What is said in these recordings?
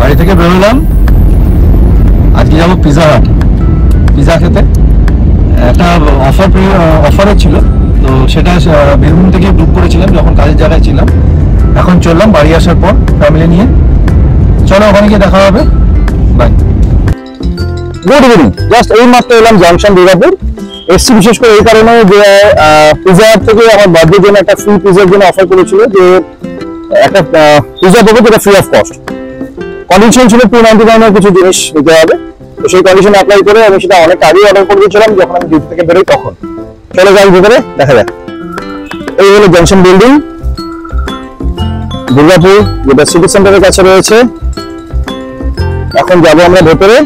বাড়ি থেকে বেরোলাম, আজকে যাবো পিজা হাট, পিজা খেতে। একটা অফারে ছিল, তো সেটা বীরভূম থেকে বুক করেছিলাম যখন কাজের জায়গায় ছিলাম। এখন চললাম বাড়ি আসার পর ফ্যামিলি নিয়ে। চলো ওখানে গিয়ে দেখা হবে, বাই। গুড ইভিনিং, জাস্ট এই মাত্র এলাম জংশন দুর্গাপুর। এসছি বিশেষ করে এই কারণে যে পিজা হাট থেকে আমার বার্থডের জন্য একটা ফ্রি পিজার জন্য অফার করেছিল, যে একটা পিজা পাবো যেটা ফ্রি অফ কস্ট। কন্ডিশন ছিল 299 কিছু জিনিস নিতে হবে, তো সেই কন্ডিশন অ্যাপ্লাই করে আমি সেটা অনেক আগেই অর্ডার করে দিয়েছিলাম যখন আমি ডিউটি থেকে বেরোই তখন। চলে যাই ভিতরে, দেখা যাক। এই হলো জংশন বিল্ডিং দুর্গাপুর, যেটা সিটি সেন্টারের কাছে রয়েছে। এখন যাবো আমরা ভেতরে।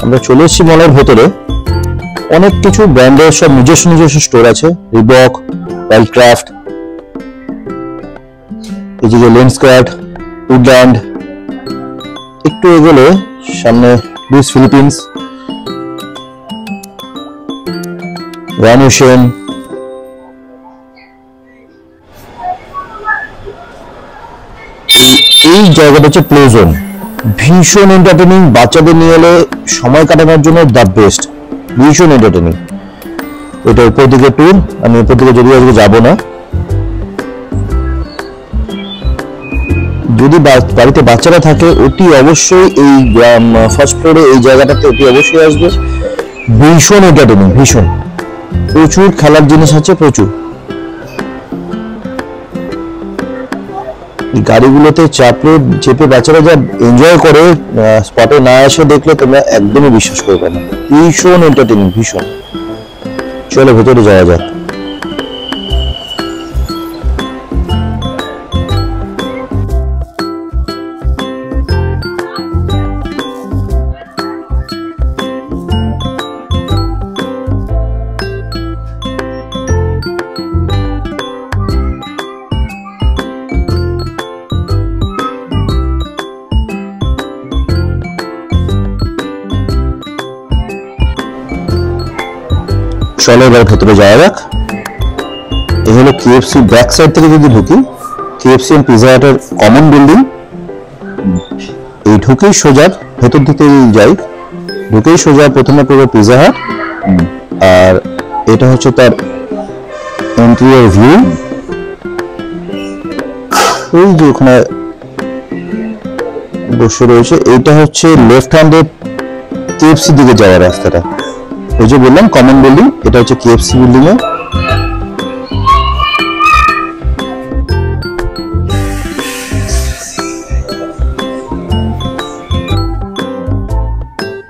আমরা চলে এসেছি মলের ভেতরে। অনেক কিছু ব্র্যান্ডের সব নিজস্ব নিজস্ব স্টোর আছে, রিবক, ওয়াইল্ডক্রাফট, এই যে লেন্সকার্ট, উডল্যান্ড। একটু এগোলে সামনে লুইস ফিলিপিন্স, রানুশেন। এই জায়গাটা হচ্ছে প্লে জোন, ভীষণ এন্টারটেনিং। বাচ্চাদের নিয়ে এলে সময় কাটানোর জন্য দ্য বেস্ট, ভীষণ এন্টারটেনিং। এটা উপর দিকে ট্যুর, আমি উপর দিকে যদিও আজকে যাবো না। যদি বাড়িতে বাচ্চারা থাকে অতি অবশ্যই এই ফার্স্ট ফ্লোরে এই জায়গাটাতে অতি অবশ্যই আসবে। ভীষণ এন্টারটেনিং, ভীষণ। প্রচুর খেলার জিনিস আছে, প্রচুর। গাড়িগুলোতে চেপে বাচ্চারা যা এনজয় করে, স্পটে না এসে দেখলে তোমরা একদমই বিশ্বাস করবে না। ভীষণ এন্টারটেনিং, ভীষণ। চলো ভেতরে যাওয়া যাক। চলো এবার ভেতরে যাওয়া যাক। এই হলো কেএফসি ব্যাক সাইড থেকে যদি ঢুকি, কেএফসি এন্ড পিজা হাটের কমন বিল্ডিং। এই ঢুকেই সোজা ভেতর দিকে যাই, ঢুকেই সোজা প্রথমে পড়বে পিজা হাট, আর এটা হচ্ছে তার ইন্টেরিয়র ভিউ। ওই যে ওখানে বসে রয়েছে, এইটা হচ্ছে লেফট হ্যান্ডে কেএফসি দিকে যাওয়ার রাস্তাটা। ওই যে বললাম কমন বিল্ডিং, এটা হচ্ছে কেএফসি বিল্ডিং এ।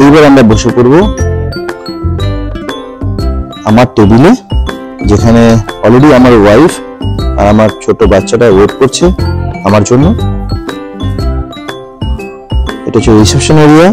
এইবার আমরা বসে পড়ব আমার টেবিলে, যেখানে অলরেডি আমার ওয়াইফ আর আমার ছোট বাচ্চাটা ওয়েট করছে আমার জন্য। এটা হচ্ছে রিসেপশন এরিয়া।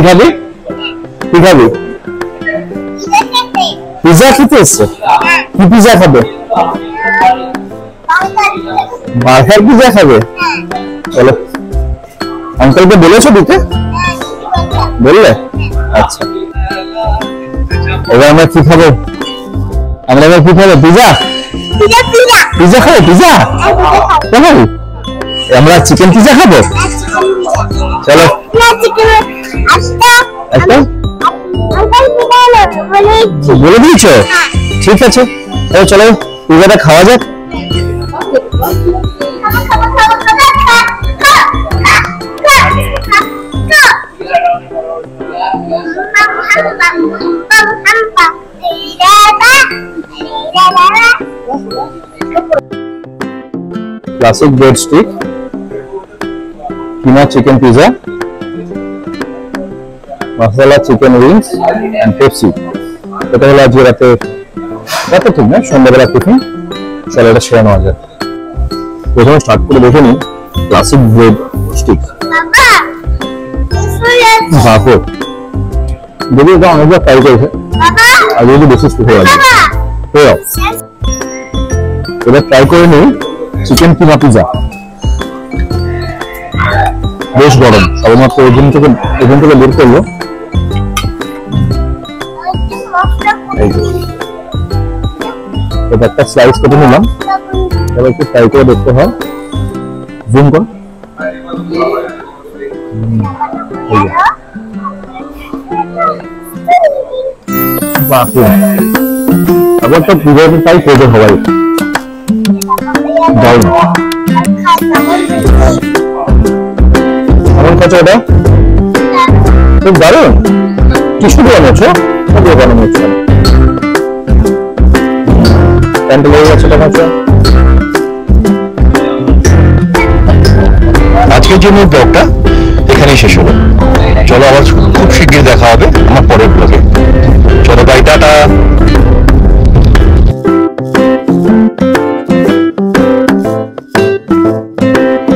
খাবি? কি খাবি? পিজা খেতে এসছো? কি পিজা খাবে? বার্গার পিজা খাবে? চলো, আঙ্কেলকে বলেছো দিতে? বললে? আচ্ছা, এবার আমরা কি খাবো? আমরা এবার কি খাবো? পিজা? পিজা খাবো? পিজা কেন? আমরা চিকেন পিজা খাবো। চলো একটা বলে দিয়েছ? ঠিক আছে, চলো পিজাটা খাওয়া যাক। Classic breadstick, keema chicken pizza, masala chicken wings and Pepsi. এটা হলো আজকে রাতে ঠিক না, সন্ধ্যাবেলা টিফিন। চলো এটা সেরে নেওয়া যায়। প্রথমে স্টার্ট করে দেখে নিই ক্লাসিক ব্রেড স্টিক। বাপরে, যদি এটা অনেকবার ট্রাই করেছে আর যদি বেশি স্টিক হয়ে যাবে। এবার ট্রাই করে নিই চিকেন কিমা পিজা। বেশ গরম, সবেমাত্র ওজন থেকে বের করলো। এবার একটা স্লাইস কেটে নিলাম, এবার একটু ফ্রাই করে দেখতে হয়। জুম কর। আবার তো পিজাটা তাই করবে সবাই। দারুণ, কেমন খাচ্ছ ওটা? খুব দারুণ। টিস্যু দিয়ে বানাচ্ছো? দিয়ে বানানো হচ্ছে প্যান্ট লেগে যাচ্ছে। আজকের জন্য ব্লগটা এখানেই শেষ হলো। চলো আবার খুব শীঘ্রই দেখা হবে